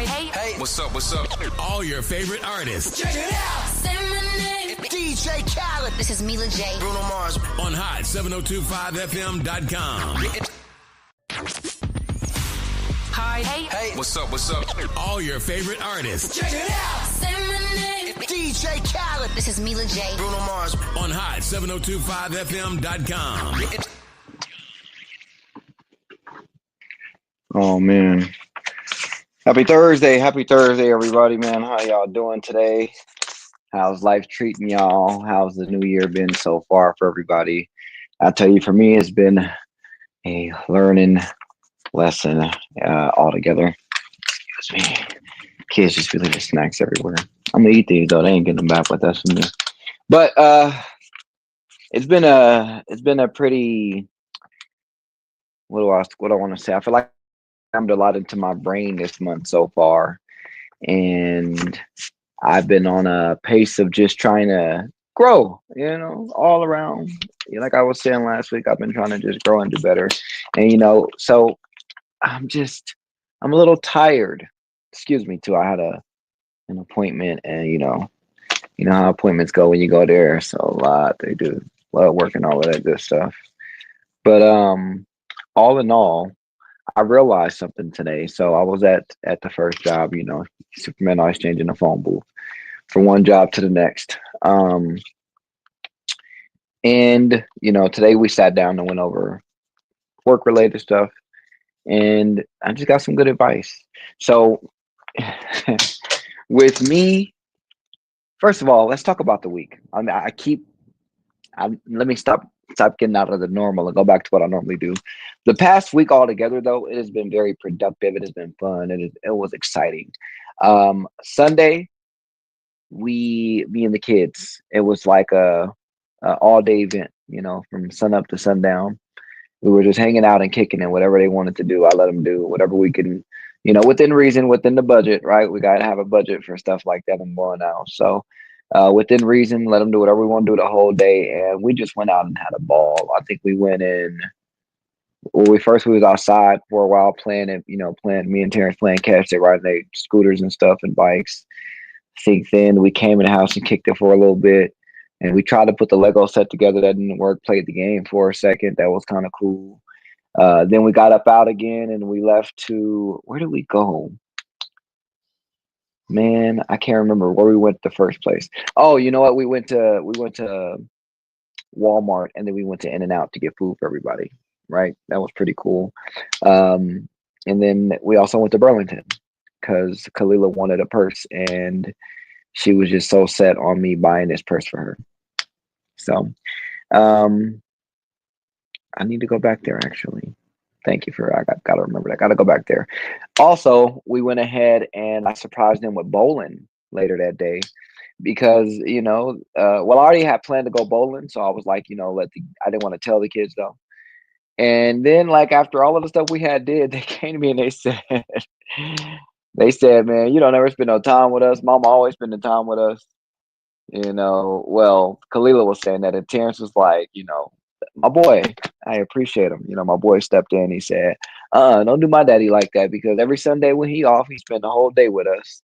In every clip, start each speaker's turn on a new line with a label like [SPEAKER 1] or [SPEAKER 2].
[SPEAKER 1] Hey, what's up?
[SPEAKER 2] All your favorite artists.
[SPEAKER 1] Check it out.
[SPEAKER 3] Say my name.
[SPEAKER 1] DJ Khaled.
[SPEAKER 3] This is Mila J.
[SPEAKER 1] Bruno Mars.
[SPEAKER 2] On hot7025fm.com.
[SPEAKER 1] Hey, what's up?
[SPEAKER 2] All your favorite artists.
[SPEAKER 1] Check it out.
[SPEAKER 3] Say my name.
[SPEAKER 1] DJ Khaled.
[SPEAKER 3] This is Mila J.
[SPEAKER 1] Bruno Mars.
[SPEAKER 2] On hot7025fm.com.
[SPEAKER 4] Oh man. Happy Thursday, everybody, man. How y'all doing today? How's life treating y'all? How's the new year been so far for everybody? I'll tell you, for me, it's been a learning lesson altogether. Excuse me. Kids just be leaving snacks everywhere. I'm gonna eat these though. They ain't getting them back with us from me. But it's been a pretty, what do I want to say? I feel like I'm a lot into my brain this month so far, and I've been on a pace of just trying to grow, all around. Like I was saying last week, I've been trying to just grow and do better. And so I'm a little tired. Excuse me too. I had an appointment, and you know how appointments go when you go there. So they do a lot of work and all of that good stuff. But all in all, I realized something today. So I was at the first job, Superman always changing the phone booth from one job to the next. And today we sat down and went over work related stuff, and I just got some good advice. So with me, first of all, let's talk about the week. I mean, let me stop getting out of the normal and go back to what I normally do. The past week altogether, though, it has been very productive. It has been fun. It was exciting. Sunday, me and the kids, it was like a all day event, from sun up to sundown. We were just hanging out and kicking it. Whatever they wanted to do, I let them do whatever we can, within reason, within the budget, right? We got to have a budget for stuff like that and going out. So within reason, let them do whatever we want to do the whole day. And we just went out and had a ball. I think we went in, we was outside for a while playing, me and Terrence playing catch. They riding their scooters and stuff and bikes. I think then we came in the house and kicked it for a little bit. And we tried to put the Lego set together. That didn't work. Played the game for a second. That was kind of cool. Then we got up out again and we left to, where did we go? Man, I can't remember where we went the first place. Oh, you know what? We went to Walmart, and then we went to In-N-Out to get food for everybody. Right? That was pretty cool. And then we also went to Burlington because Kalila wanted a purse, and she was just so set on me buying this purse for her. So I need to go back there, actually. Thank you I got to remember that. Got to go back there. Also, we went ahead and I surprised them with bowling later that day because, I already had planned to go bowling. So I was like, I didn't want to tell the kids though. And then after all of the stuff we did, they came to me and they said, man, you don't ever spend no time with us. Mama always spending time with us. Well, Kalila was saying that, and Terrence was like, my boy, I appreciate him. My boy stepped in. He said, don't do my daddy like that, because every Sunday when he off, he spend the whole day with us.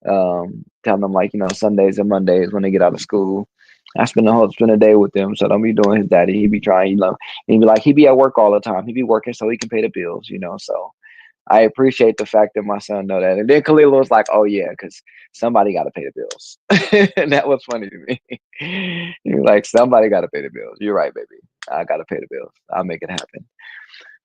[SPEAKER 4] Telling them Sundays and Mondays when they get out of school, I spend the day with them. So don't be doing his daddy. He be trying, he'd be like, he be at work all the time. He be working so he can pay the bills, so I appreciate the fact that my son know that. And then Khalil was like, oh yeah, because somebody got to pay the bills. And that was funny to me. He was like, somebody got to pay the bills. You're right, baby. I got to pay the bills. I'll make it happen.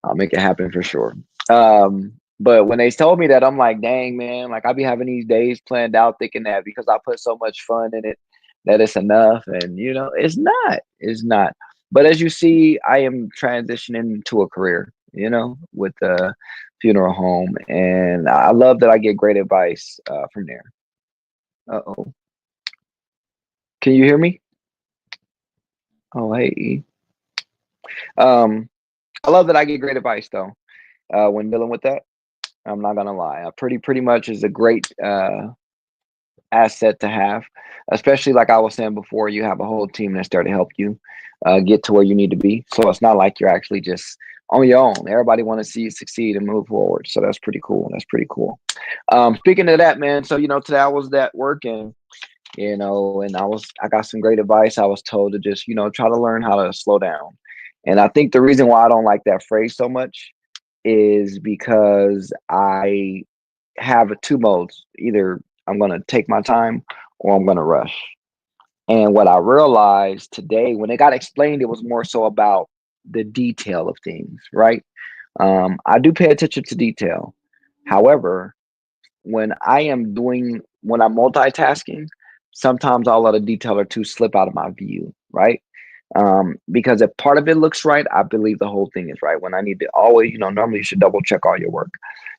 [SPEAKER 4] I'll make it happen for sure. But when they told me that, I'm like, dang, man, I be having these days planned out thinking that because I put so much fun in it, that it's enough. And, it's not. But as you see, I am transitioning to a career, with the funeral home. And I love that I get great advice from there. Uh-oh. Can you hear me? Oh, hey. I love that I get great advice though. When dealing with that, I'm not gonna lie. Pretty much is a great asset to have, especially like I was saying before. You have a whole team that's there to help you get to where you need to be. So it's not like you're actually just on your own. Everybody want to see you succeed and move forward. So that's pretty cool. That's pretty cool. Speaking of that, man. So today I was at work, and and I got some great advice. I was told to just try to learn how to slow down. And I think the reason why I don't like that phrase so much is because I have two modes. Either I'm going to take my time or I'm going to rush. And what I realized today, when it got explained, it was more so about the detail of things, right? I do pay attention to detail. However, when I'm multitasking, sometimes I'll let a detail or two slip out of my view, right? Because if part of it looks right, I believe the whole thing is right. When I need to always, normally you should double check all your work.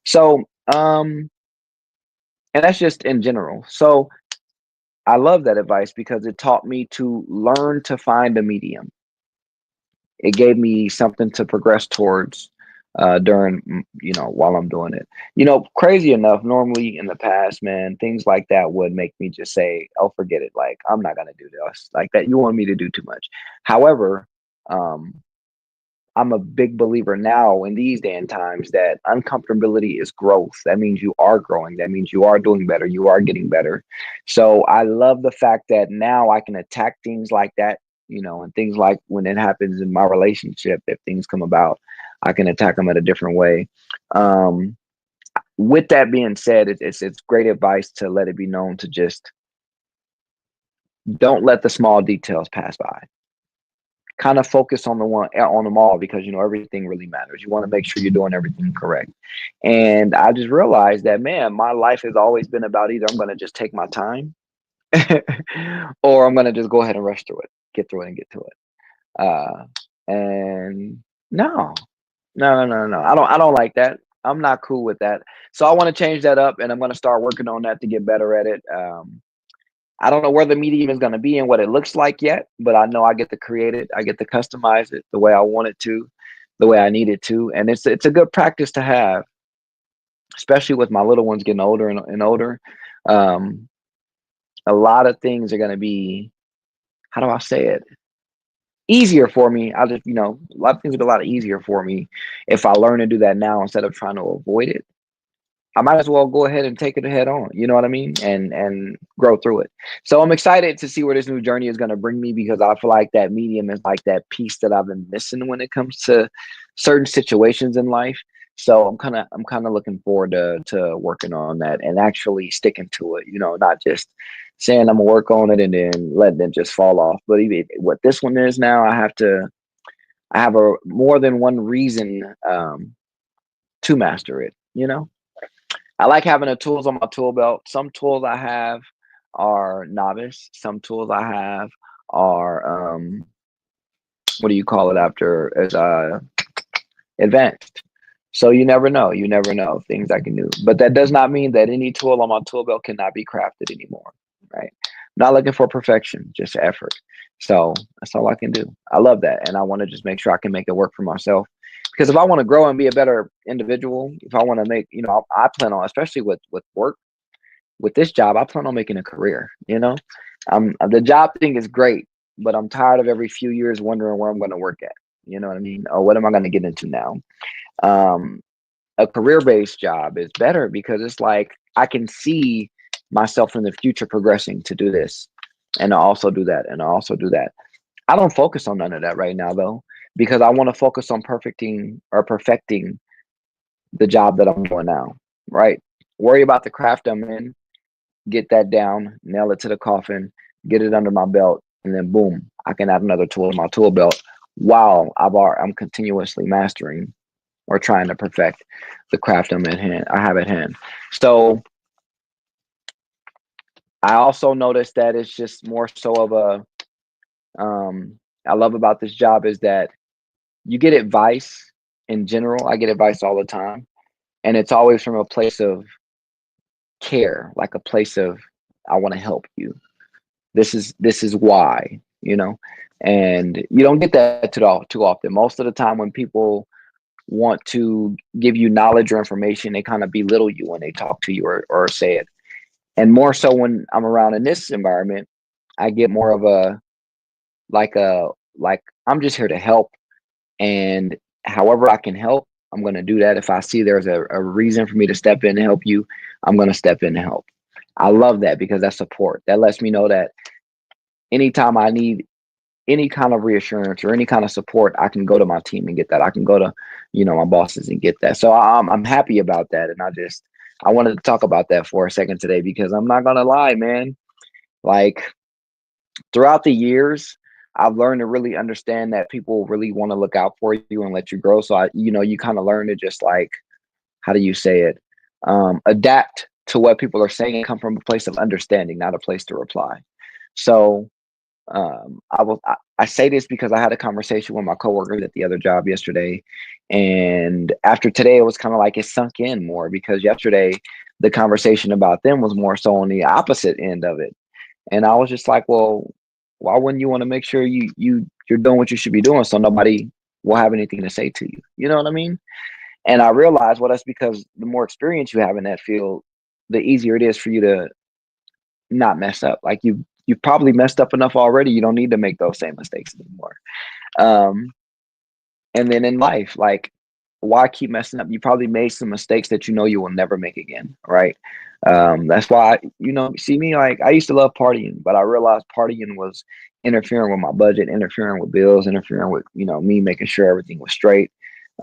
[SPEAKER 4] So, and that's just in general. So I love that advice because it taught me to learn to find a medium. It gave me something to progress towards during while I'm doing it. Crazy enough, normally in the past, man, things like that would make me just say, oh, forget it, like I'm not gonna do this like that. You want me to do too much. However, um I'm a big believer now in these day and times that uncomfortability is growth. That means you are growing. That means you are doing better. You are getting better. So I love the fact that now I can attack things like that, and things like when it happens in my relationship, if things come about, I can attack them in a different way. Um, with that being said, it's great advice to let it be known to just don't let the small details pass by. Kind of focus on them all, because everything really matters. You want to make sure you're doing everything correct. And I just realized that, man, my life has always been about either I'm going to just take my time or I'm going to just go ahead and rush through it, get through it, and get to it. And no, no, no, no, no. I don't like that. I'm not cool with that. So I want to change that up, and I'm going to start working on that to get better at it. I don't know where the medium is going to be and what it looks like yet, but I know I get to create it. I get to customize it the way I want it to, the way I need it to, and it's a good practice to have, especially with my little ones getting older and older. Um, a lot of things are going to be, how do I say it? Easier for me. I just, a lot of things will be a lot easier for me if I learn to do that now instead of trying to avoid it. I might as well go ahead and take it head on, you know what I mean? And grow through it. So I'm excited to see where this new journey is going to bring me, because I feel like that medium is like that piece that I've been missing when it comes to certain situations in life. So I'm kind of looking forward to working on that and actually sticking to it, not just saying I'm gonna work on it and then letting it just fall off. But even what this one is now, I have a more than one reason to master it, I like having the tools on my tool belt. Some tools I have are novice. Some tools I have are what do you call it after as advanced. So you never know. You never know things I can do. But that does not mean that any tool on my tool belt cannot be crafted anymore. Right. Not looking for perfection, just effort. So that's all I can do. I love that. And I want to just make sure I can make it work for myself. Because if I want to grow and be a better individual, if I want to make, I plan on, especially with work, with this job, I plan on making a career. The job thing is great, but I'm tired of every few years wondering where I'm going to work at. You know what I mean? Or what am I going to get into now? Um, a career-based job is better because it's like I can see myself in the future progressing to do this and I also do that and I also do that. I don't focus on none of that right now though, because I want to focus on perfecting the job that I'm doing now, right? Worry about the craft I'm in, get that down, nail it to the coffin, get it under my belt, and then boom, I can add another tool to my tool belt while I'm continuously mastering or trying to perfect the craft I have at hand. So I also noticed that it's just more so of I love about this job is that you get advice in general. I get advice all the time, and it's always from a place of care, like a place of I want to help you. This is why, and you don't get that too often. Most of the time, when people want to give you knowledge or information, they kind of belittle you when they talk to you or say it. And more so when I'm around in this environment, I get more of a like I'm just here to help and however I can help, I'm going to do that. If I see there's a reason for me to step in and help you, I'm going to step in and help. I love that because that's support. That lets me know that anytime I need any kind of reassurance or any kind of support, I can go to my team and get that. I can go to, my bosses and get that. So I'm happy about that. And I wanted to talk about that for a second today because I'm not gonna lie, man. Like throughout the years, I've learned to really understand that people really want to look out for you and let you grow. So you kind of learn to just like, how do you say it? Adapt to what people are saying and come from a place of understanding, not a place to reply. So I say this because I had a conversation with my coworkers at the other job yesterday, and after today, it was kind of like it sunk in more because yesterday the conversation about them was more so on the opposite end of it, and I was just like, well, why wouldn't you want to make sure you're doing what you should be doing so nobody will have anything to say to you? You know what I mean? And I realized, well, that's because the more experience you have in that field, the easier it is for you to not mess up. Like you've probably messed up enough already. You don't need to make those same mistakes anymore. Um, and then in life, like why keep messing up? You probably made some mistakes that you know you will never make again, right? That's why see me like I used to love partying, but I realized partying was interfering with my budget, interfering with bills, interfering with me making sure everything was straight.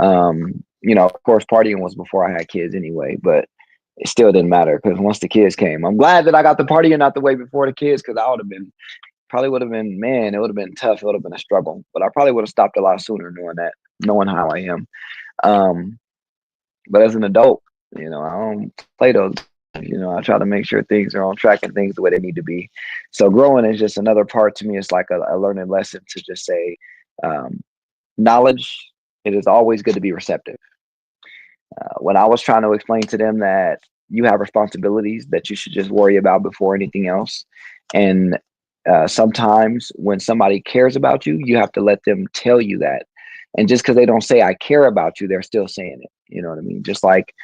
[SPEAKER 4] Of course, partying was before I had kids anyway, but it still didn't matter because once the kids came, I'm glad that I got the partying out the way before the kids because I would have been probably would have been man, it would have been tough. It would have been a struggle, but I probably would have stopped a lot sooner knowing that, knowing how I am. Um, but as an adult, I don't play those. I try to make sure things are on track and things the way they need to be. So growing is just another part to me. It's like a learning lesson to just say, um, knowledge. It is always good to be receptive. When I was trying to explain to them that you have responsibilities that you should just worry about before anything else, and sometimes when somebody cares about you, you have to let them tell you that. And just because they don't say I care about you, they're still saying it. You know what I mean? Just like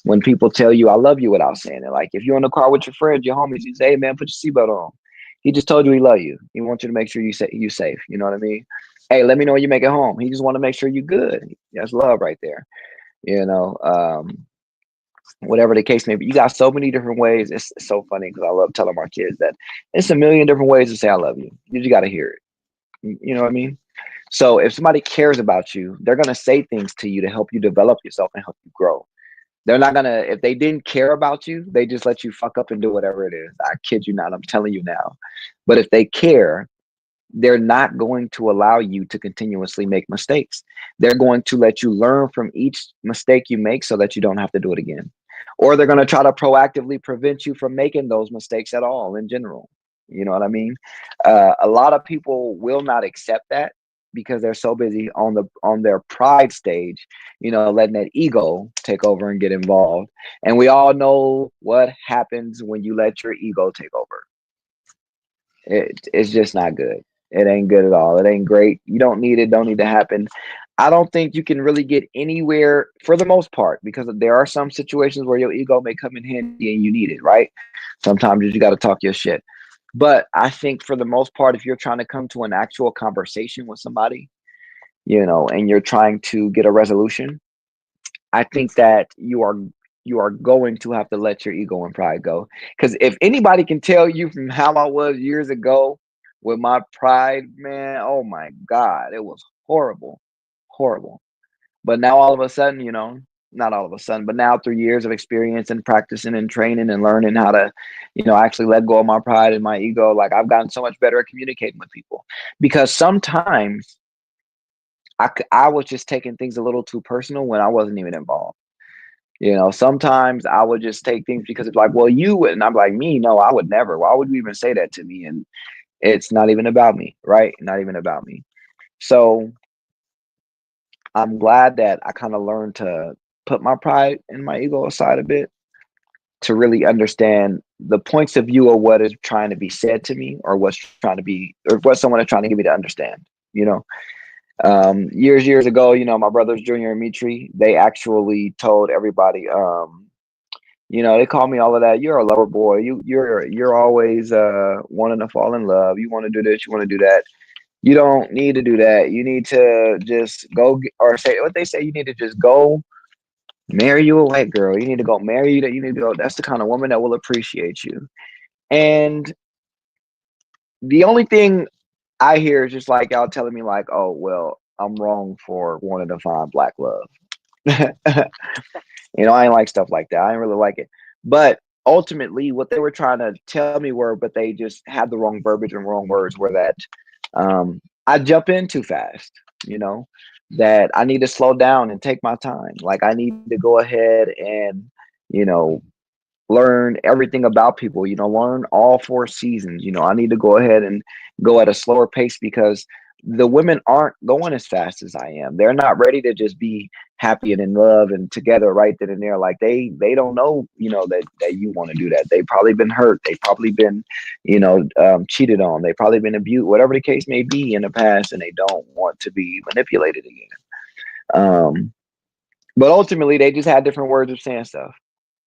[SPEAKER 4] when people tell you I love you without saying it. Like if you're in the car with your friends, your homies, you say, "Hey man, put your seatbelt on." He just told you he love you. He wants you to make sure you safe. You know what I mean? Hey, let me know when you make it home. He just want to make sure you good. That's love right there. You know, whatever the case may be. You got so many different ways. It's so funny because I love telling my kids that it's a million different ways to say I love you. You just got to hear it. You know what I mean? So if somebody cares about you, they're gonna say things to you to help you develop yourself and help you grow. They're not gonna, if they didn't care about you, they just let you fuck up and do whatever it is. I kid you not. I'm telling you now. But if they care, they're not going to allow you to continuously make mistakes. They're going to let you learn from each mistake you make so that you don't have to do it again. Or they're going to try to proactively prevent you from making those mistakes at all in general. You know what I mean? A lot of people will not accept that because they're so busy on their pride stage, letting that ego take over and get involved. And we all know what happens when you let your ego take over. It's just not good. It ain't good at all. It ain't great. You don't need it. Don't need to happen. I don't think you can really get anywhere for the most part because there are some situations where your ego may come in handy and you need it, right? Sometimes you just got to talk your shit. But I think for the most part, if you're trying to come to an actual conversation with somebody, and you're trying to get a resolution, I think that you are going to have to let your ego and pride go. Because if anybody can tell you from how I was years ago with my pride, man, oh my God, it was horrible, horrible. But now all of a sudden, not all of a sudden, but now through years of experience and practicing and training and learning how to, actually let go of my pride and my ego, like I've gotten so much better at communicating with people. Because sometimes I was just taking things a little too personal when I wasn't even involved. Sometimes I would just take things because it's like, well, you would, and I'm like, me, no, I would never. Why would you even say that to me? And it's not even about me, right? Not even about me. So I'm glad that I kind of learned to put my pride and my ego aside a bit to really understand the points of view of what is trying to be said to me or what's trying to be, or what someone is trying to get me to understand, you know? Years ago, my brothers Junior and Mitri, they actually told everybody, they call me all of that. You're a lover boy. You're always wanting to fall in love. You want to do this, you want to do that. You don't need to do that. You need to just go or say what they say. You need to just go marry you a white girl. You need to go marry you. That you need to go. That's the kind of woman that will appreciate you. And the only thing I hear is just like y'all telling me like, oh well, I'm wrong for wanting to find black love. I ain't like stuff like that. I didn't really like it. But ultimately, what they were trying to tell me were, but they just had the wrong verbiage and wrong words. Were that I jump in too fast. You know, that I need to slow down and take my time. Like I need to go ahead and you know learn everything about people, learn all four seasons. I need to go ahead and go at a slower pace because the women aren't going as fast as I am. They're not ready to just be happy and in love and together right then and there. Like they don't know, that you want to do that. They've probably been hurt. They've probably been, cheated on. They've probably been abused, whatever the case may be in the past, and they don't want to be manipulated again. But ultimately, they just had different words of saying stuff.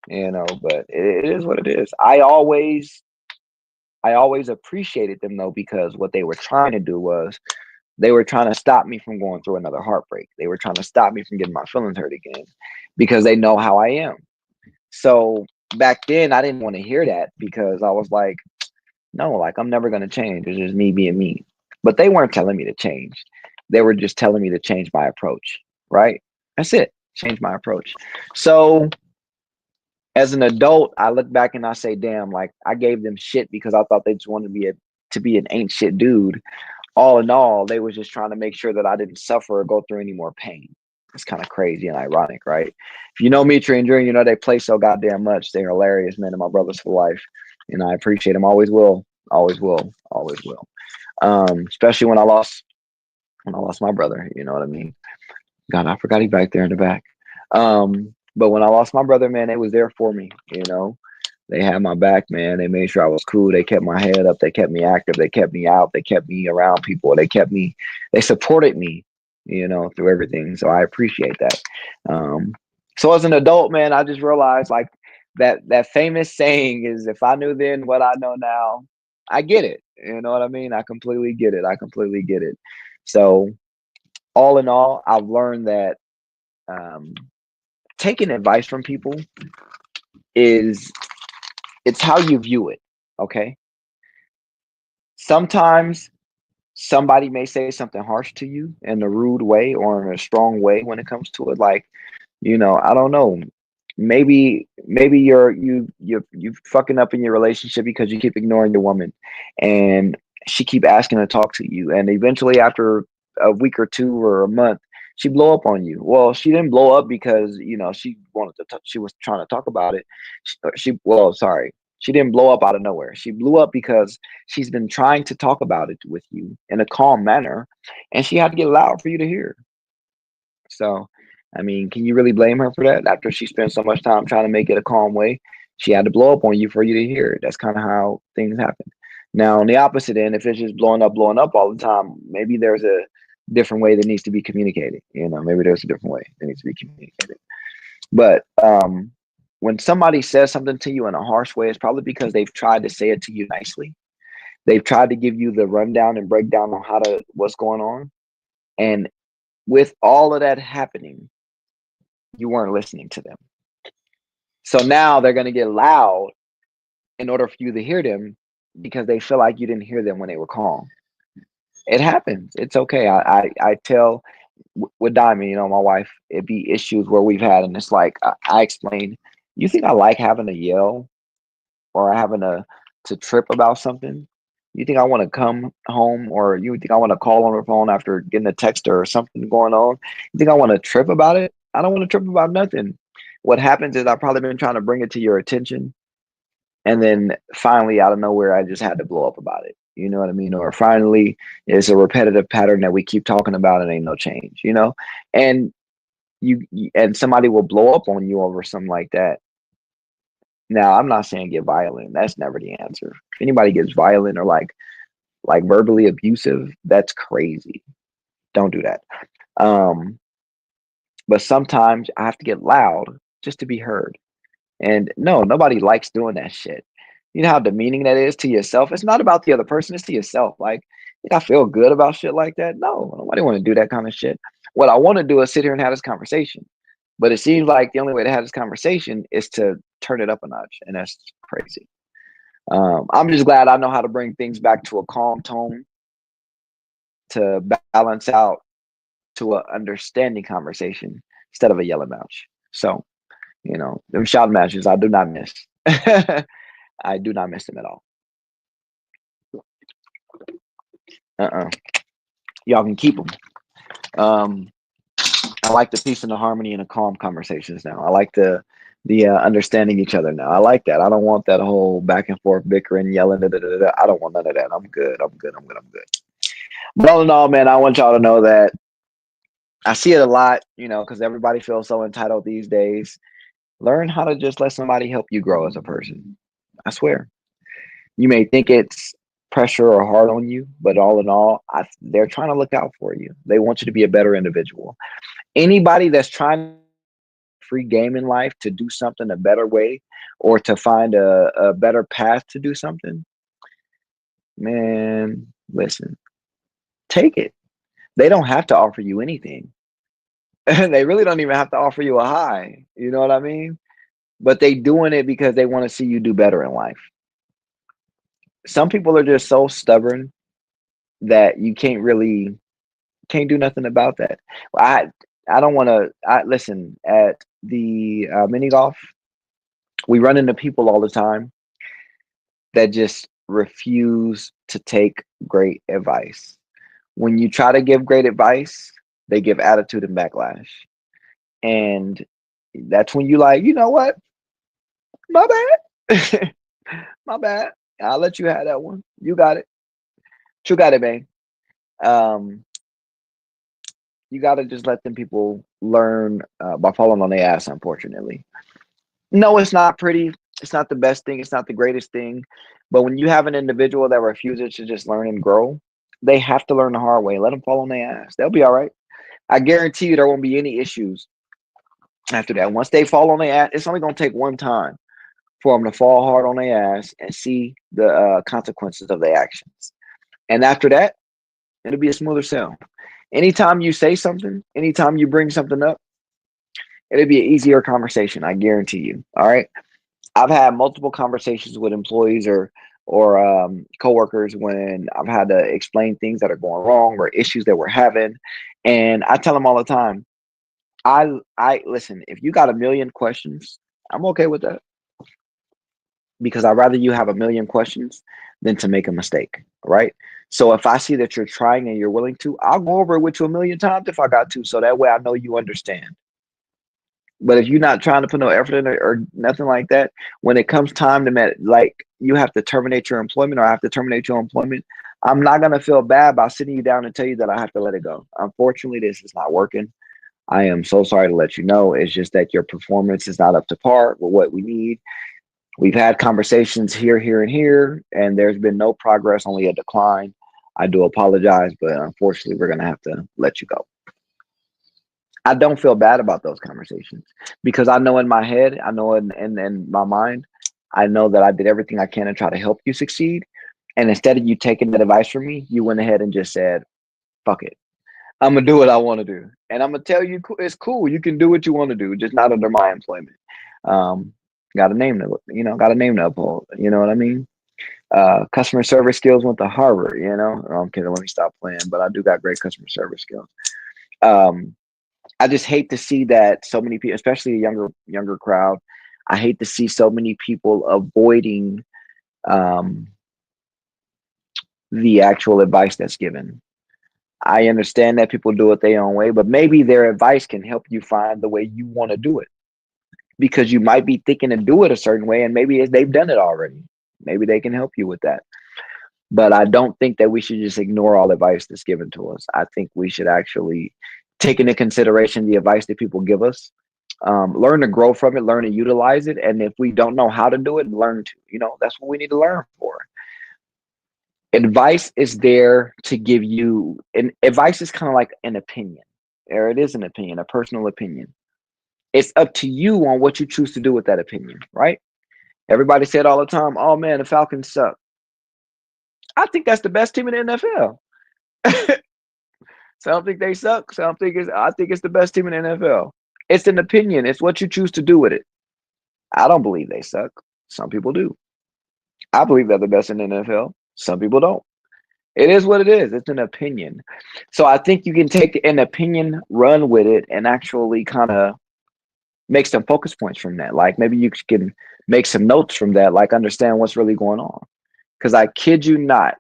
[SPEAKER 4] But it is what it is. I always appreciated them though, because what they were trying to do was they were trying to stop me from going through another heartbreak. They were trying to stop me from getting my feelings hurt again because they know how I am. So back then I didn't want to hear that because I was like, no, like I'm never gonna change. It's just me being me. But they weren't telling me to change. They were just telling me to change my approach. Right? That's it. Change my approach. So as an adult, I look back and I say, damn, like I gave them shit because I thought they just wanted to be an ain't shit dude. All in all, they was just trying to make sure that I didn't suffer or go through any more pain. It's kind of crazy and ironic, right? If you know Mitri and Dream, they play so goddamn much. They're hilarious, man, and my brothers for life. And I appreciate them. Always will. Always will. Always will. Especially when I lost my brother, you know what I mean? God, I forgot he back there in the back. But when I lost my brother, man, they was there for me, They had my back, man. They made sure I was cool. They kept my head up. They kept me active. They kept me out. They kept me around people. They supported me, through everything. So I appreciate that. So as an adult, man, I just realized like that famous saying is, if I knew then what I know now, I get it. You know what I mean? I completely get it. I completely get it. So all in all, I've learned that um, taking advice from people is it's how you view it. Okay. Sometimes somebody may say something harsh to you in a rude way or in a strong way when it comes to it. Like, I don't know. Maybe you fucking up in your relationship because you keep ignoring your woman and she keep asking to talk to you. And eventually after a week or two or a month, she blow up on you. Well, she didn't blow up because, she wanted to she was trying to talk about it. Well, sorry. She didn't blow up out of nowhere. She blew up because she's been trying to talk about it with you in a calm manner, and she had to get loud for you to hear. So, I mean, can you really blame her for that? After she spent so much time trying to make it a calm way, she had to blow up on you for you to hear it. That's kind of how things happen. Now, on the opposite end, if it's just blowing up all the time, maybe there's a different way that needs to be communicated. Maybe there's a different way that needs to be communicated. But when somebody says something to you in a harsh way, it's probably because they've tried to say it to you nicely. They've tried to give you the rundown and breakdown on what's going on. And with all of that happening, you weren't listening to them. So now they're going to get loud in order for you to hear them because they feel like you didn't hear them when they were calm. It happens. It's okay. I tell with Diamond, my wife, it'd be issues where we've had, and it's like I explain, you think I like having to yell or having to trip about something? You think I want to come home, or you think I want to call on the phone after getting a text or something going on? You think I want to trip about it? I don't want to trip about nothing. What happens is I've probably been trying to bring it to your attention, and then finally out of nowhere I just had to blow up about it. You know what I mean? Or finally it's a repetitive pattern that we keep talking about and ain't no change, and and somebody will blow up on you over something like that. Now, I'm not saying get violent. That's never the answer. If anybody gets violent or like verbally abusive, that's crazy. Don't do that. Um, but sometimes I have to get loud just to be heard. And no, nobody likes doing that shit. You know how demeaning that is to yourself? It's not about the other person, it's to yourself. Like, Think I feel good about shit like that? No, nobody want to do that kind of shit. What I want to do is sit here and have this conversation. But it seems like the only way to have this conversation is to turn it up a notch, and that's crazy. I'm just glad I know how to bring things back to a calm tone to balance out to a understanding conversation instead of a yelling match. So, them shout matches I do not miss. I do not miss them at all. Uh-uh. Y'all can keep them. Um, I like the peace and the harmony and the calm conversations now. I like the understanding each other now. I like that. I don't want that whole back and forth bickering, yelling. Da, da, da, da. I don't want none of that. I'm good. I'm good. I'm good. I'm good. But all in all, man, I want y'all to know that I see it a lot, because everybody feels so entitled these days. Learn how to just let somebody help you grow as a person. I swear. You may think it's pressure or hard on you, but all in all, they're trying to look out for you. They want you to be a better individual. Anybody that's trying free game in life to do something a better way or to find a better path to do something, man, listen, take it. They don't have to offer you anything. They really don't even have to offer you a high. You know what I mean? But they doing it because they want to see you do better in life. Some people are just so stubborn that you can't do nothing about that. I don't want to. I listen at the mini golf. We run into people all the time that just refuse to take great advice. When you try to give great advice, they give attitude and backlash. And that's when you like, you know what? My bad. My bad. I'll let you have that one. You got it. You got it, man. Um, you got to just let them people learn by falling on their ass, unfortunately. No, it's not pretty. It's not the best thing. It's not the greatest thing. But when you have an individual that refuses to just learn and grow, they have to learn the hard way. Let them fall on their ass. They'll be all right. I guarantee you there won't be any issues after that. Once they fall on their ass, it's only going to take one time for them to fall hard on their ass and see the consequences of their actions. And after that, it'll be a smoother sail. Anytime you say something, anytime you bring something up, it'll be an easier conversation. I guarantee you. All right. I've had multiple conversations with employees or coworkers when I've had to explain things that are going wrong or issues that we're having, and I tell them all the time, I listen. If you got a million questions, I'm okay with that because I'd rather you have a million questions than to make a mistake, right? So if I see that you're trying and you're willing to, I'll go over it with you a million times if I got to, so that way I know you understand. But if you're not trying to put no effort in it or nothing like that, when it comes time to like you have to terminate your employment or I have to terminate your employment, I'm not gonna feel bad about sitting you down and tell you that I have to let it go. Unfortunately, this is not working. I am so sorry to let you know. It's just that your performance is not up to par with what we need. We've had conversations here, here, and here, and there's been no progress, only a decline. I do apologize, but unfortunately, we're gonna have to let you go. I don't feel bad about those conversations because I know in my head, I know in my mind, I know that I did everything I can to try to help you succeed. And instead of you taking that advice from me, you went ahead and just said, fuck it. I'm gonna do what I want to do. And I'm gonna tell you it's cool. You can do what you want to do, just not under my employment. Um, got a name to got a name to uphold. You know what I mean? Customer service skills went to Harvard, Oh, I'm kidding, let me stop playing, but I do got great customer service skills. Um, I just hate to see that so many people, especially a younger crowd, I hate to see so many people avoiding um, the actual advice that's given. I understand that people do it their own way, but maybe their advice can help you find the way you want to do it because you might be thinking to do it a certain way, and maybe they've done it already. Maybe they can help you with that. But I don't think that we should just ignore all advice that's given to us. I think we should actually take into consideration the advice that people give us, learn to grow from it, learn to utilize it. And if we don't know how to do it, learn to, that's what we need to learn for. Advice is there to give you, and advice is kind of like an opinion, or it is an opinion, a personal opinion. It's up to you on what you choose to do with that opinion, right? Everybody said all the time, oh man, the Falcons suck. I think that's the best team in the NFL. Some think they suck. Some think it's. I think it's the best team in the NFL. It's an opinion. It's what you choose to do with it. I don't believe they suck. Some people do. I believe they're the best in the NFL. Some people don't. It is what it is. It's an opinion. So I think you can take an opinion, run with it, and actually kind of make some focus points from that. Like maybe you can make some notes from that, like understand what's really going on. Because I kid you not.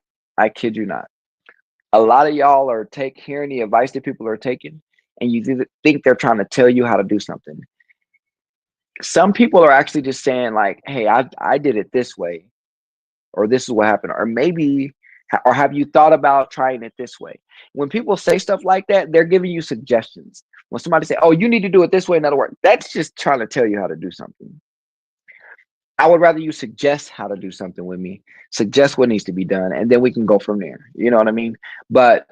[SPEAKER 4] A lot of y'all are hearing the advice that people are taking, and you think they're trying to tell you how to do something. Some people are actually just saying like, "Hey, I did it this way," or "This is what happened," or maybe, or have you thought about trying it this way? When people say stuff like that, they're giving you suggestions. When somebody say, "Oh, you need to do it this way," in other words, that's just trying to tell you how to do something. I would rather you suggest how to do something with me, suggest what needs to be done, and then we can go from there. You know what I mean? But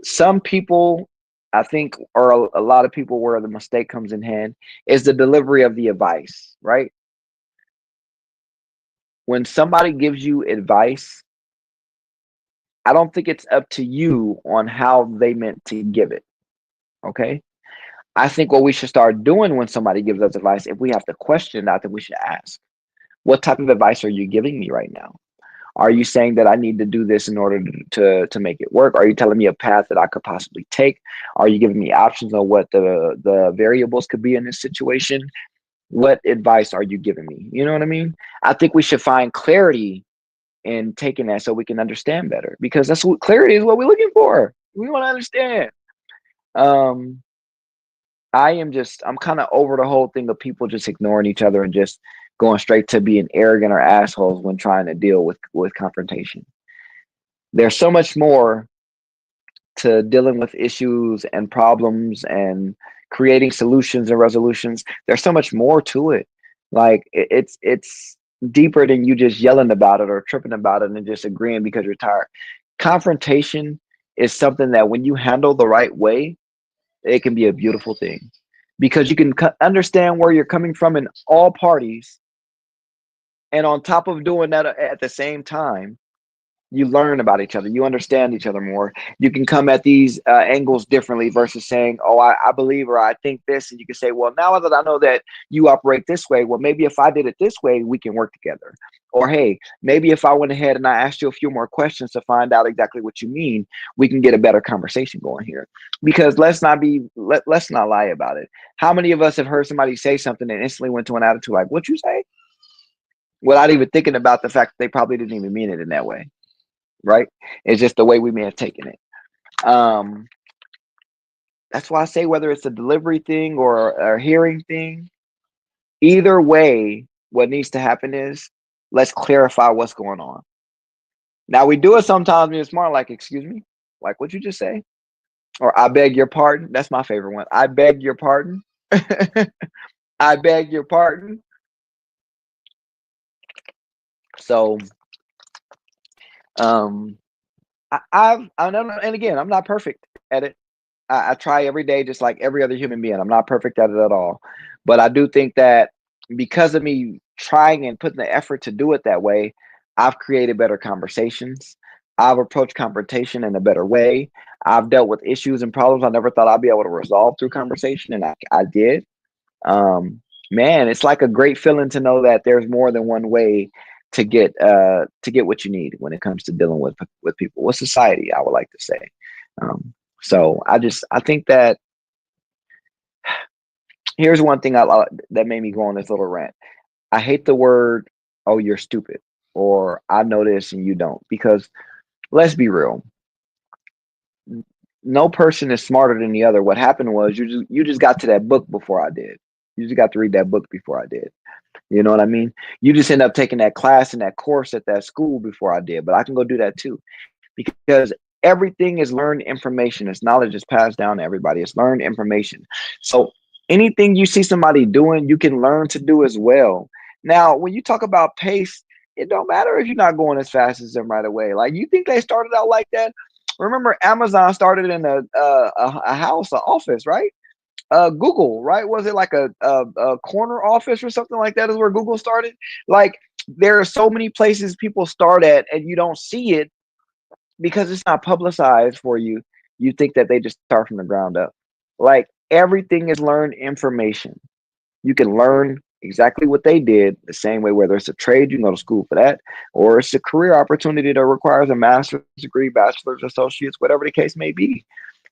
[SPEAKER 4] some people, I think, or a lot of people, where the mistake comes in hand is the delivery of the advice, right? When somebody gives you advice, I don't think it's up to you on how they meant to give it. Okay. I think what we should start doing when somebody gives us advice, if we have to question that, then we should ask, what type of advice are you giving me right now? Are you saying that I need to do this in order to make it work? Are you telling me a path that I could possibly take? Are you giving me options on what the variables could be in this situation? What advice are you giving me? You know what I mean? I think we should find clarity in taking that so we can understand better, because that's what clarity is, what we're looking for. We want to understand. Um, I'm kind of over the whole thing of people just ignoring each other and just going straight to being arrogant or assholes when trying to deal with confrontation. There's so much more to dealing with issues and problems and creating solutions and resolutions. There's so much more to it. Like it's deeper than you just yelling about it or tripping about it and just agreeing because you're tired. Confrontation is something that when you handle the right way, it can be a beautiful thing, because you can understand where you're coming from in all parties, and on top of doing that at the same time, you learn about each other, you understand each other more. You can come at these angles differently versus saying, "Oh, I believe or I think this," and you can say, "Well, now that I know that you operate this way, well, maybe if I did it this way, we can work together." Or, "Hey, maybe if I went ahead and I asked you a few more questions to find out exactly what you mean, we can get a better conversation going here." Because let's not lie about it. How many of us have heard somebody say something and instantly went to an attitude like, "What you say?" without even thinking about the fact that they probably didn't even mean it in that way, right? It's just the way we may have taken it. Um, that's why I say, whether it's a delivery thing or a hearing thing, either way, what needs to happen is, let's clarify what's going on. Now we do it sometimes being smart, like, "Excuse me, like what you just say?" Or, "I beg your pardon." That's my favorite one. "I beg your pardon." I beg your pardon. So um I don't know, and again, I'm not perfect at it. I try every day, just like every other human being. I'm not perfect at it at all. But I do think that because of me trying and putting the effort to do it that way, I've created better conversations. I've approached confrontation in a better way. I've dealt with issues and problems I never thought I'd be able to resolve through conversation, and I did. Um, Man, it's like a great feeling to know that there's more than one way to get what you need when it comes to dealing with people, with society, I would like to say. Um, so I think that here's one thing that made me go on this little rant. I hate the word, "Oh, you're stupid," or "I know this and you don't," because let's be real. No person is smarter than the other. What happened was you just got to that book before I did. You just got to read that book before I did. You know what I mean? You just end up taking that class and that course at that school before I did, but I can go do that too, because everything is learned information. It's knowledge is passed down to everybody. It's learned information. So anything you see somebody doing, you can learn to do as well. Now, when you talk about pace, it don't matter if you're not going as fast as them right away. Like, you think they started out like that? Remember, Amazon started in a house, an office, right? Google, right? Was it like a corner office or something like that? Is where Google started. Like, there are so many places people start at, and you don't see it because it's not publicized for you, you think that they just start from the ground up. Like everything is learned information. You can learn exactly what they did the same way, whether it's a trade, you can go to school for that, or it's a career opportunity that requires a master's degree, bachelor's, associates, whatever the case may be.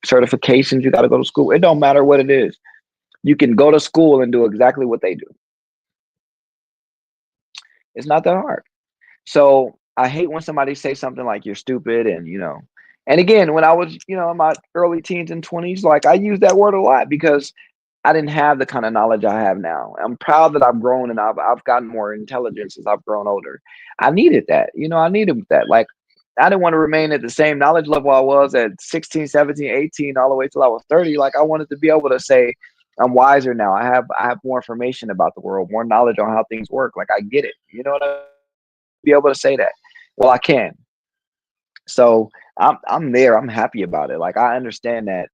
[SPEAKER 4] Certifications, you got to go to school. It don't matter what it is. You can go to school and do exactly what they do. It's not that hard. So I hate when somebody say something like you're stupid and and again, when I was, in my early teens and 20s, like I use that word a lot because I didn't have the kind of knowledge I have now. I'm proud that I've grown and I've gotten more intelligence as I've grown older. I needed that. I needed that. Like I didn't want to remain at the same knowledge level I was at 16, 17, 18, all the way till I was 30. Like I wanted to be able to say I'm wiser now. I have more information about the world, more knowledge on how things work. Like I get it. You know what I mean? Be able to say that. Well, I can. So I'm there. I'm happy about it. Like I understand that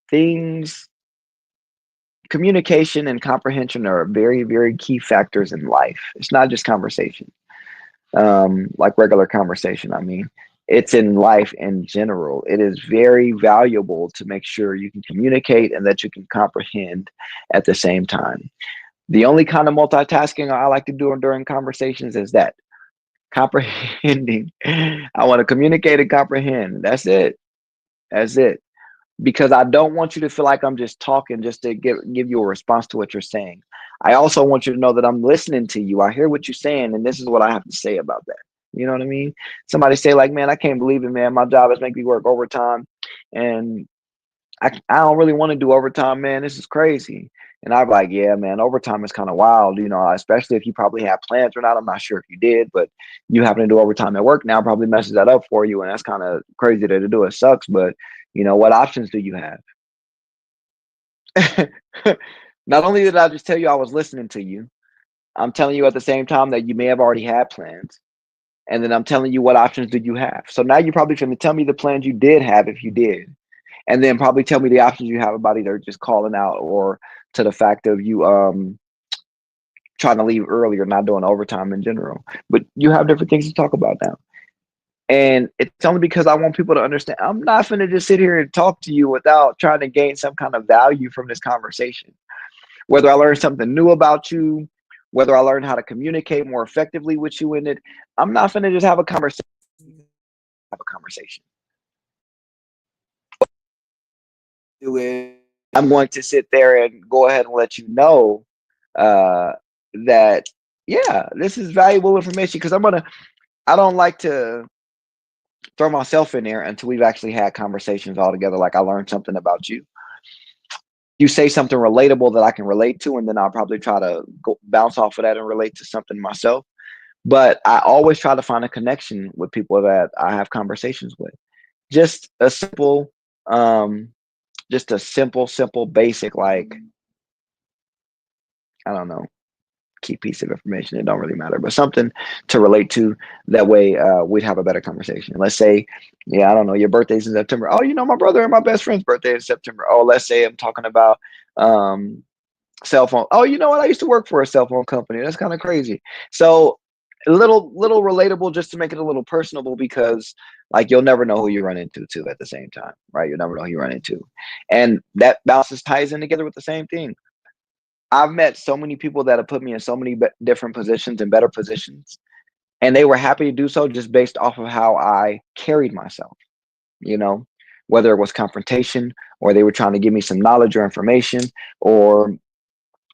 [SPEAKER 4] things communication and comprehension are very, very key factors in life. It's not just conversation, like regular conversation. I mean, it's in life in general. It is very valuable to make sure you can communicate and that you can comprehend at the same time. The only kind of multitasking I like to do during conversations is that comprehending. I want to communicate and comprehend. That's it. That's it. Because I don't want you to feel like I'm just talking just to give you a response to what you're saying. I also want you to know that I'm listening to you. I hear what you're saying, and this is what I have to say about that. You know what I mean? Somebody say like, "Man, I can't believe it, man. My job is making me work overtime, and I don't really want to do overtime, man. This is crazy." And I'm like, "Yeah, man, overtime is kind of wild, especially if you probably have plans or not. I'm not sure if you did, but you happen to do overtime at work now probably messes that up for you, and that's kind of crazy to do. It sucks, but what options do you have?" Not only did I just tell you I was listening to you, I'm telling you at the same time that you may have already had plans. And then I'm telling you what options do you have. So now you're probably going to tell me the plans you did have if you did. And then probably tell me the options you have about either just calling out or to the fact of you trying to leave early or not doing overtime in general. But you have different things to talk about now. And it's only because I want people to understand I'm not going to just sit here and talk to you without trying to gain some kind of value from this conversation. Whether I learn something new about you, whether I learn how to communicate more effectively with you in it, I'm not going to just have a conversation. Have a conversation. Do it. I'm going to sit there and go ahead and let you know uh, that yeah, this is valuable information because I don't like to throw myself in there until we've actually had conversations all together. Like I learned something about you. You say something relatable that I can relate to, and then I'll probably try to bounce off of that and relate to something myself. But I always try to find a connection with people that I have conversations with. Just a simple, um, just a simple, basic, like I don't know, key piece of information. It don't really matter, but something to relate to. That way, we'd have a better conversation. Let's say, yeah, I don't know, your birthday's in September. Oh, my brother and my best friend's birthday is September. Oh, let's say I'm talking about um, cell phone. Oh, you know what? I used to work for a cell phone company. That's kind of crazy. So a little relatable just to make it a little personable because like you'll never know who you run into too at the same time, right? You'll never know who you run into. And that bounces ties in together with the same thing. I've met so many people that have put me in so many different positions and better positions, and they were happy to do so just based off of how I carried myself, you know, whether it was confrontation or they were trying to give me some knowledge or information, or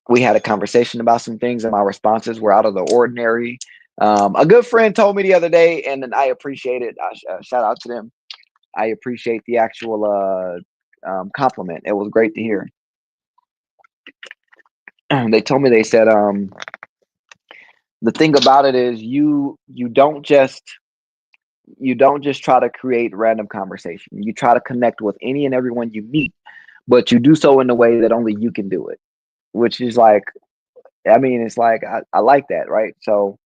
[SPEAKER 4] we had a conversation about some things and my responses were out of the ordinary. A good friend told me the other day, and then I appreciate it. Shout out to them. I appreciate the actual compliment. It was great to hear. They told me, they said, the thing about it is you don't just try to create random conversation. You try to connect with any and everyone you meet, but you do so in a way that only you can do it, which is like, I mean, it's like I like that, right? So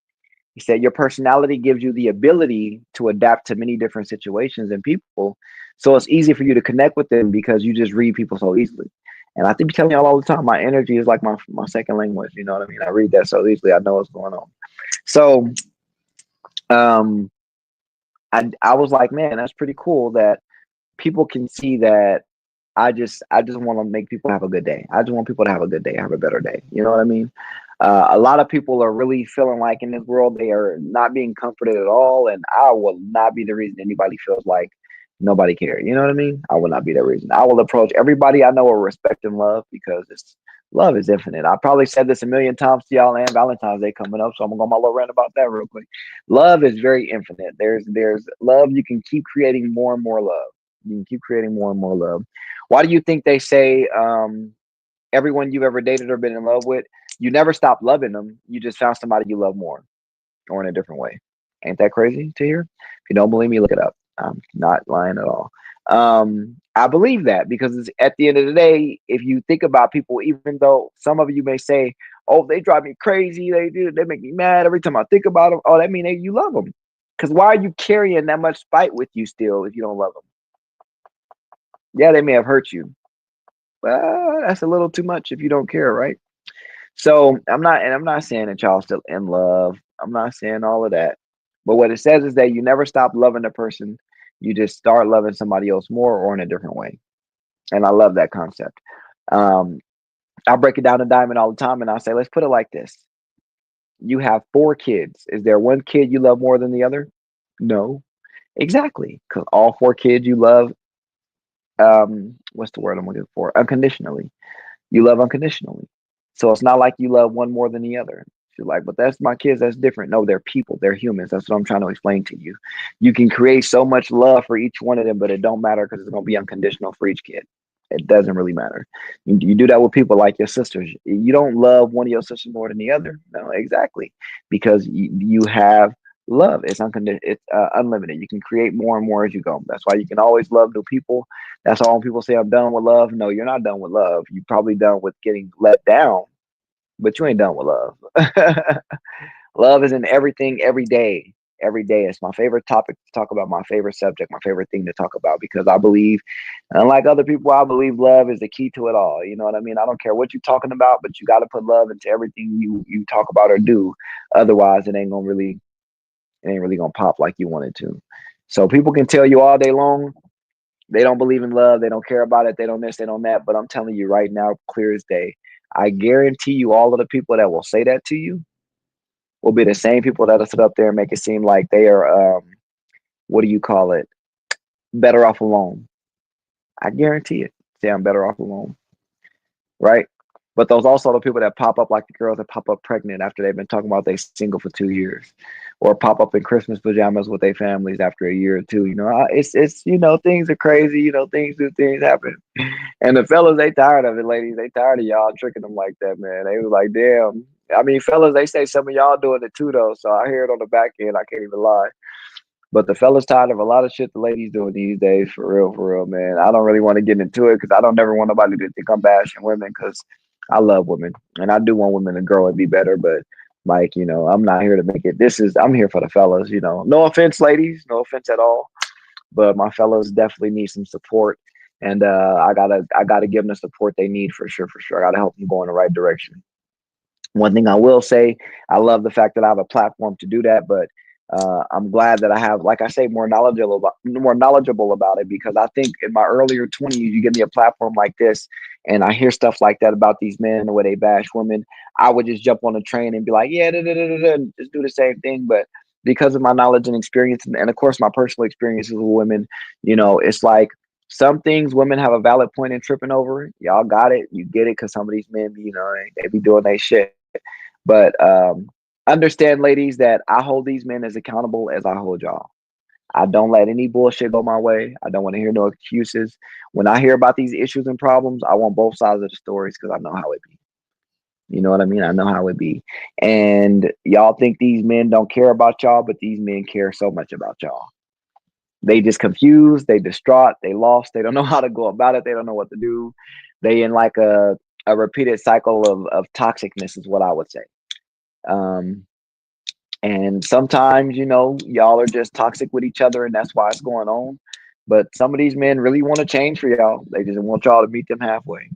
[SPEAKER 4] he said your personality gives you the ability to adapt to many different situations and people. So it's easy for you to connect with them because you just read people so easily. And I think telling y'all all the time, my energy is like my second language. You know what I mean? I read that so easily. I know what's going on. So um I was like, man, that's pretty cool that people can see that I just want to make people have a good day. I just want people to have a good day, have a better day. You know what I mean? A lot of people are really feeling like in this world they are not being comforted at all, and I will not be the reason anybody feels like nobody cares. You know what I mean? I will not be that reason. I will approach everybody I know with respect and love because it's love is infinite. I probably said this a million times to y'all, and Valentine's Day coming up, so I'm gonna go on my little rant about that real quick. Love is very infinite. There's love. You can keep creating more and more love. You can keep creating more and more love. Why do you think they say everyone you've ever dated or been in love with, you never stop loving them. You just found somebody you love more or in a different way. Ain't that crazy to hear? If you don't believe me, look it up. I'm not lying at all. I believe that because at the end of the day, if you think about people, even though some of you may say, "Oh, they drive me crazy. They make me mad every time I think about them." Oh, that means you love them. Because why are you carrying that much spite with you still if you don't love them? Yeah, they may have hurt you, but that's a little too much if you don't care, right? So I'm not saying that y'all still in love. I'm not saying all of that. But what it says is that you never stop loving the person. You just start loving somebody else more or in a different way. And I love that concept. Um, I break it down to diamond all the time and I say, let's put it like this. You have four kids. Is there one kid you love more than the other? No. Exactly. Because all four kids you love, what's the word I'm looking for? Unconditionally. You love unconditionally. So it's not like you love one more than the other. You're like, but that's my kids, that's different. No, they're people, they're humans. That's what I'm trying to explain to you. You can create so much love for each one of them, but it don't matter because it's gonna be unconditional for each kid. It doesn't really matter. You do that with people like your sisters. You don't love one of your sisters more than the other. No, exactly. Because you have love. It's unconditional. It's unlimited. You can create more and more as you go. That's why you can always love new people. That's all when people say I'm done with love. No, you're not done with love. You're probably done with getting let down, but you ain't done with love. Love is in everything every day. Every day. It's my favorite topic to talk about, my favorite subject, my favorite thing to talk about because I believe, unlike other people, I believe love is the key to it all. You know what I mean? I don't care what you're talking about, but you got to put love into everything you talk about or do. Otherwise, it ain't really gonna pop like you want it to. So people can tell you all day long they don't believe in love, they don't care about it, they don't this, they don't that. But I'm telling you right now, clear as day, I guarantee you all of the people that will say that to you will be the same people that'll sit up there and make it seem like they are what do you call it? Better off alone. I guarantee it. Say I'm better off alone. Right? But those also the people that pop up like the girls that pop up pregnant after they've been talking about they single for 2 years, or pop up in Christmas pajamas with their families after a year or two. You know, it's things are crazy. You know, things happen, and the fellas they tired of it, ladies. They tired of y'all tricking them like that, man. They was like, damn. I mean, fellas, they say some of y'all doing it too, though. So I hear it on the back end. I can't even lie. But the fellas tired of a lot of shit the ladies doing these days, for real, man. I don't really want to get into it because I don't never want nobody to think I'm bashing women because I love women and I do want women to grow and be better. But like, I'm not here to make it. I'm here for the fellas. No offense, ladies, no offense at all. But my fellas definitely need some support, and I gotta give them the support they need for sure, for sure. I gotta help them go in the right direction. One thing I will say, I love the fact that I have a platform to do that, but I'm glad that I have, like I say, more knowledgeable about it because I think in my earlier 20s, you give me a platform like this, and I hear stuff like that about these men the way they bash women. I would just jump on a train and be like, yeah, da, da, da, da, da, and just do the same thing. But because of my knowledge and experience, and of course my personal experiences with women, it's like some things women have a valid point in tripping over. Y'all got it, you get it, because some of these men, they be doing their shit. But understand, ladies, that I hold these men as accountable as I hold y'all. I don't let any bullshit go my way. I don't want to hear no excuses. When I hear about these issues and problems, I want both sides of the stories because I know how it be. You know what I mean? I know how it be. And y'all think these men don't care about y'all, but these men care so much about y'all. They just confused, they distraught, they lost, they don't know how to go about it, they don't know what to do. They in like a repeated cycle of toxicness is what I would say. Um, and sometimes, y'all are just toxic with each other and that's why it's going on. But some of these men really want to change for y'all. They just want y'all to meet them halfway.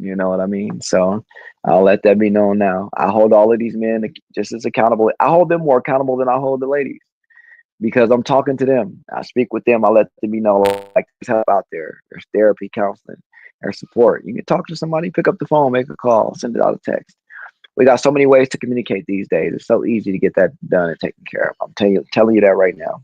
[SPEAKER 4] You know what I mean? So I'll let that be known now. I hold all of these men just as accountable. I hold them more accountable than I hold the ladies because I'm talking to them. I speak with them. I let them know like there's help out there. There's therapy, counseling, there's support. You can talk to somebody, pick up the phone, make a call, send it out a text. We got so many ways to communicate these days. It's so easy to get that done and taken care of. I'm telling you that right now.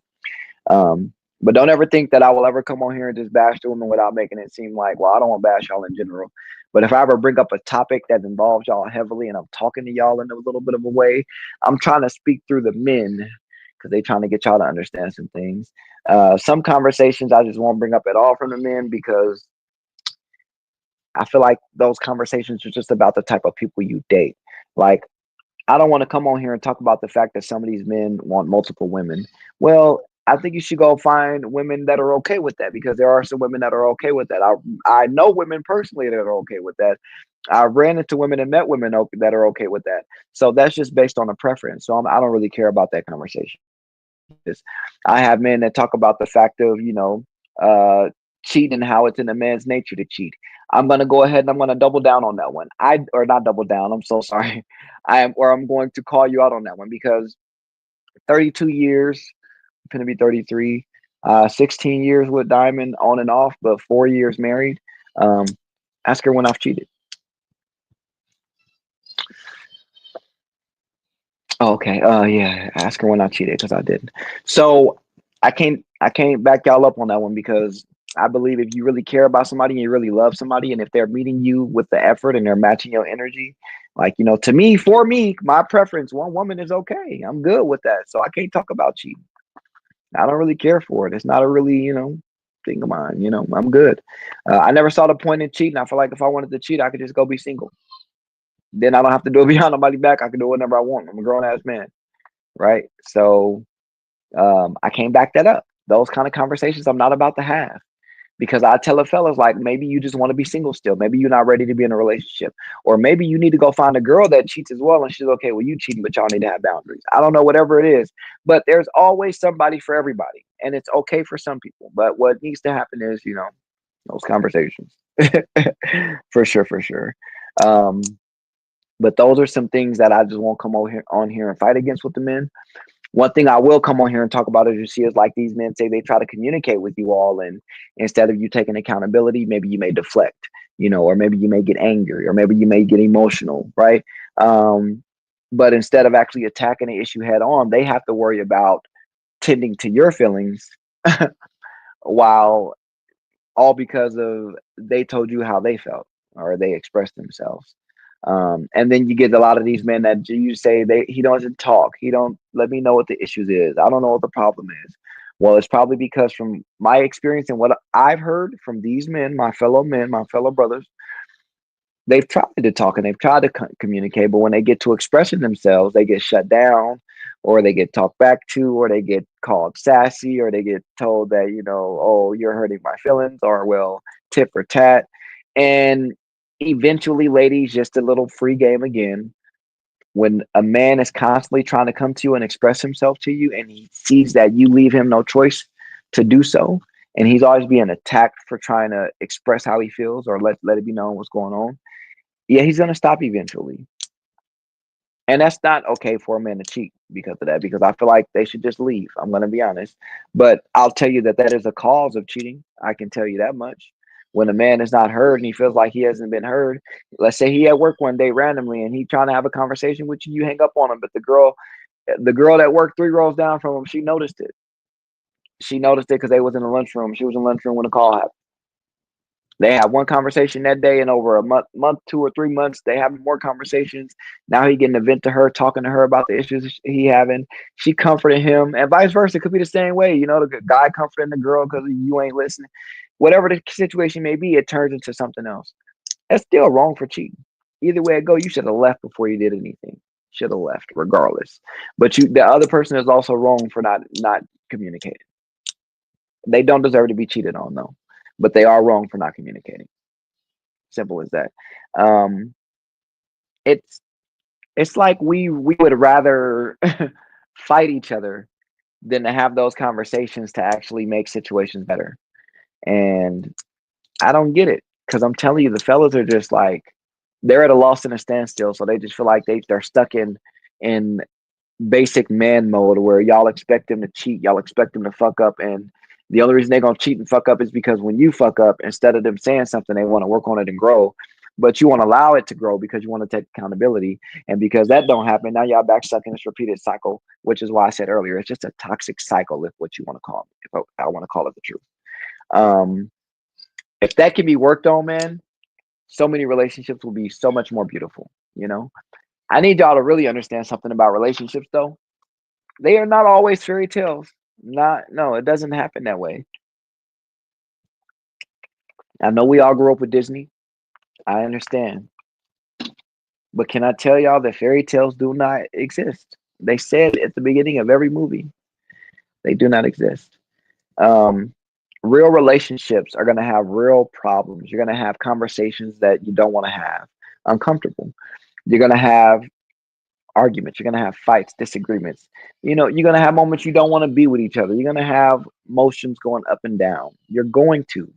[SPEAKER 4] But don't ever think that I will ever come on here and just bash the women without making it seem like, well, I don't want to bash y'all in general. But if I ever bring up a topic that involves y'all heavily and I'm talking to y'all in a little bit of a way, I'm trying to speak through the men because they trying to get y'all to understand some things. Some conversations I just won't bring up at all from the men because I feel like those conversations are just about the type of people you date. Like, I don't want to come on here and talk about the fact that some of these men want multiple women. Well, I think you should go find women that are okay with that because there are some women that are okay with that. I know women personally that are okay with that. I ran into women and met women that are okay with that. So that's just based on a preference. So I don't really care about that conversation. I have men that talk about the fact of, uh, cheating and how it's in a man's nature to cheat. I'm gonna go ahead and I'm gonna double down on that one. Or not double down. I'm so sorry. I'm going to call you out on that one because 32 years, I'm gonna be 33, 16 years with Diamond on and off, but 4 years married. Um, Ask her when I've cheated. Oh, okay. Yeah. Ask her when I cheated because I didn't. So I can't back y'all up on that one because I believe if you really care about somebody and you really love somebody, and if they're meeting you with the effort and they're matching your energy, like to me, for me, my preference, one woman is okay. I'm good with that. So I can't talk about cheating. I don't really care for it. It's not a really thing of mine. I'm good. I never saw the point in cheating. I feel like if I wanted to cheat, I could just go be single. Then I don't have to do it behind nobody's back. I can do whatever I want. I'm a grown ass man, right? So I can't back that up. Those kind of conversations I'm not about to have because I tell a fellas like maybe you just want to be single still. Maybe you're not ready to be in a relationship, or maybe you need to go find a girl that cheats as well, and she's okay with you cheating, but y'all need to have boundaries. I don't know, whatever it is, but there's always somebody for everybody, and it's okay for some people. But what needs to happen is those conversations for sure, for sure. Um, but those are some things that I just won't come on here and fight against with the men. One thing I will come on here and talk about is you see is like these men say they try to communicate with you all, and instead of you taking accountability, maybe you may deflect, or maybe you may get angry, or maybe you may get emotional, right? Um, but instead of actually attacking the issue head on, they have to worry about tending to your feelings while all because of they told you how they felt or they expressed themselves. And then you get a lot of these men that you say he doesn't talk. He don't let me know what the issues is. I don't know what the problem is. Well, it's probably because from my experience and what I've heard from these men, my fellow brothers, they've tried to talk and they've tried to communicate, but when they get to expressing themselves, they get shut down, or they get talked back to, or they get called sassy, or they get told that oh, you're hurting my feelings, or well, tit for tat, and eventually, ladies, just a little free game again. When a man is constantly trying to come to you and express himself to you, and he sees that you leave him no choice to do so, and he's always being attacked for trying to express how he feels or let it be known what's going on, yeah, he's gonna stop eventually. And that's not okay for a man to cheat because of that, because I feel like they should just leave. I'm gonna be honest. But I'll tell you that that is a cause of cheating. I can tell you that much. When a man is not heard and he feels like he hasn't been heard, let's say he at work one day randomly and he trying to have a conversation with you, you hang up on him, but the girl that worked 3 rows down from him, she noticed it. She noticed it because they was in the lunchroom. She was in the lunchroom when the call happened. They had one conversation that day, and over a month, 2 or 3 months, they having more conversations. Now he getting a vent to her, talking to her about the issues he having. She comforting him, and vice versa. It could be the same way. The guy comforting the girl because you ain't listening. Whatever the situation may be, it turns into something else. That's still wrong for cheating. Either way it go, you should have left before you did anything. Should have left, regardless. But the other person is also wrong for not communicating. They don't deserve to be cheated on, though, but they are wrong for not communicating. Simple as that. Um, it's it's like we would rather fight each other than to have those conversations to actually make situations better. And I don't get it because I'm telling you, the fellas are just like they're at a loss and a standstill. So they just feel like they're stuck in basic man mode where y'all expect them to cheat, y'all expect them to fuck up, and the only reason they're gonna cheat and fuck up is because when you fuck up, instead of them saying something, they want to work on it and grow. But you want to allow it to grow because you want to take accountability. And because that don't happen, now y'all back stuck in this repeated cycle, which is why I said earlier, it's just a toxic cycle, if what you want to call it, if I want to call it the truth. Um, if that can be worked on, man, so many relationships will be so much more beautiful, you know? I need y'all to really understand something about relationships though. They are not always fairy tales. Not no, it doesn't happen that way. I know we all grew up with Disney. I understand. But can I tell y'all that fairy tales do not exist? They said at the beginning of every movie, they do not exist. Um, Real relationships are going to have real problems. You're going to have conversations that you don't want to have, uncomfortable. You're going to have arguments. You're going to have fights, disagreements. You know, you're going to have moments you don't want to be with each other. You're going to have emotions going up and down. You're going to.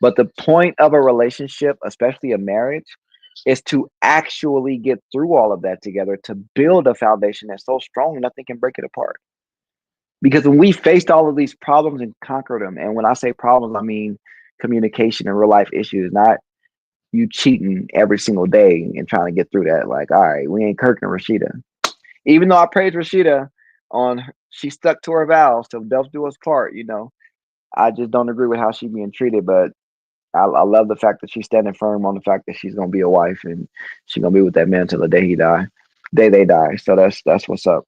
[SPEAKER 4] But the point of a relationship, especially a marriage, is to actually get through all of that together to build a foundation that's so strong nothing can break it apart. Because when we faced all of these problems and conquered them, and when I say problems, I mean communication and real life issues, not you cheating every single day and trying to get through that. Like, all right, we ain't Kirk and Rashida. Even though I praised Rashida on she stuck to her vows to death do us part, you know, I just don't agree with how she's being treated. But I love the fact that she's standing firm on the fact that she's gonna be a wife and she's gonna be with that man till the day he die, day they die. So that's what's up.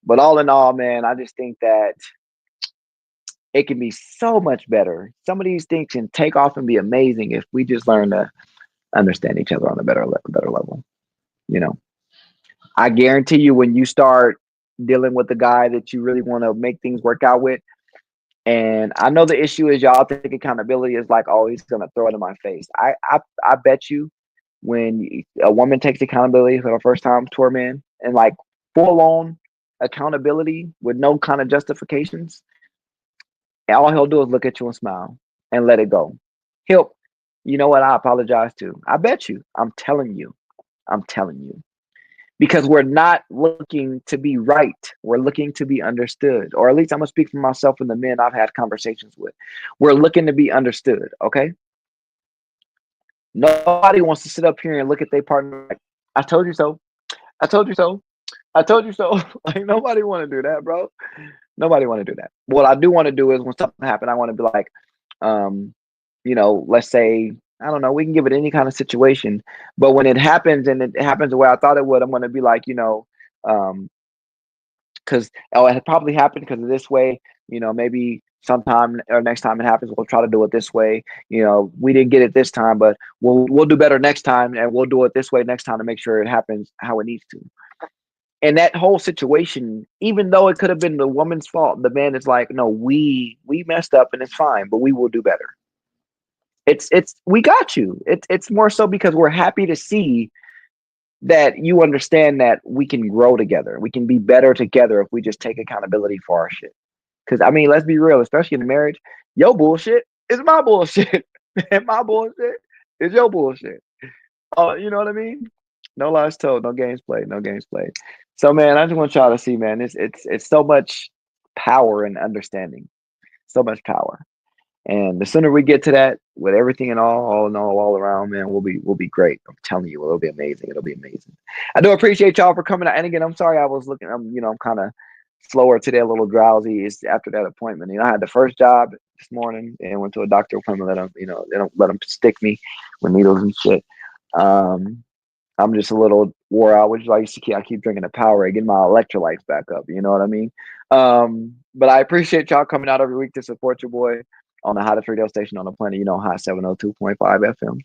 [SPEAKER 4] But all in all, man, I just think that it can be so much better. Some of these things can take off and be amazing if we just learn to understand each other on a better level. You know, I guarantee you when you start dealing with the guy that you really want to make things work out with. And I know the issue is y'all think accountability is like, oh, he's gonna throw it in my face. I bet you when a woman takes accountability for the first time to her man and like full on accountability with no kind of justifications, all he'll do is look at you and smile and let it go. He'll, you know what? I apologize too. I bet you. I'm telling you. I'm telling you. Because we're not looking to be right. We're looking to be understood. Or at least I'm going to speak for myself and the men I've had conversations with. We're looking to be understood. Okay. Nobody wants to sit up here and look at their partner like, I told you so. I told you so. I told you so. Like nobody want to do that, bro. Nobody want to do that. What I do want to do is when something happens, I want to be like, um, you know, let's say, I don't know, we can give it any kind of situation, but when it happens and it happens the way I thought it would, I'm going to be like, you know, because oh, it had probably happened because of this way, you know, maybe sometime or next time it happens, we'll try to do it this way. You know, we didn't get it this time, but we'll do better next time, and we'll do it this way next time to make sure it happens how it needs to. And that whole situation, even though it could have been the woman's fault, the man is like, no, we messed up and it's fine, but we will do better. It's we got you. It's more so because we're happy to see that you understand that we can grow together. We can be better together if we just take accountability for our shit. Because I mean, let's be real, especially in a marriage, your bullshit is my bullshit, and my bullshit is your bullshit. Oh, you know what I mean? No lies told, no games played, no games played. So man, I just want y'all to see, man, it's so much power and understanding, so much power. And the sooner we get to that, with everything and all in all around, man, we'll be great. I'm telling you, it'll be amazing. It'll be amazing. I do appreciate y'all for coming out. And again, I'm sorry I was looking. I'm kind of slower today, a little drowsy. It's after that appointment. You know, I had the first job this morning and went to a doctor appointment. Let them, you know, they don't let them stick me with needles and shit. I'm just a little wore out, which is why I keep drinking the Powerade, getting my electrolytes back up. You know what I mean? But I appreciate y'all coming out every week to support your boy on the hottest radio station on the planet. You know, Hot 702.5 FM.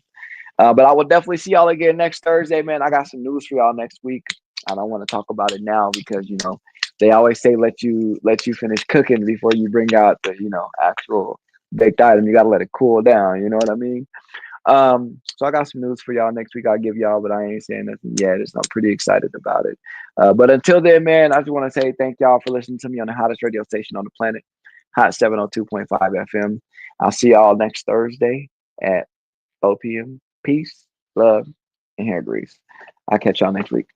[SPEAKER 4] But I will definitely see y'all again next Thursday, man. I got some news for y'all next week. I don't want to talk about it now because you know they always say let you finish cooking before you bring out the actual baked item. You got to let it cool down. You know what I mean? So I got some news for y'all next week. I'll give y'all, but I ain't saying nothing yet. I'm pretty excited about it. But until then, man, I just want to say thank y'all for listening to me on the hottest radio station on the planet, Hot 702.5 FM. I'll see y'all next Thursday at 4 p.m. Peace, love, and hair grease. I'll catch y'all next week.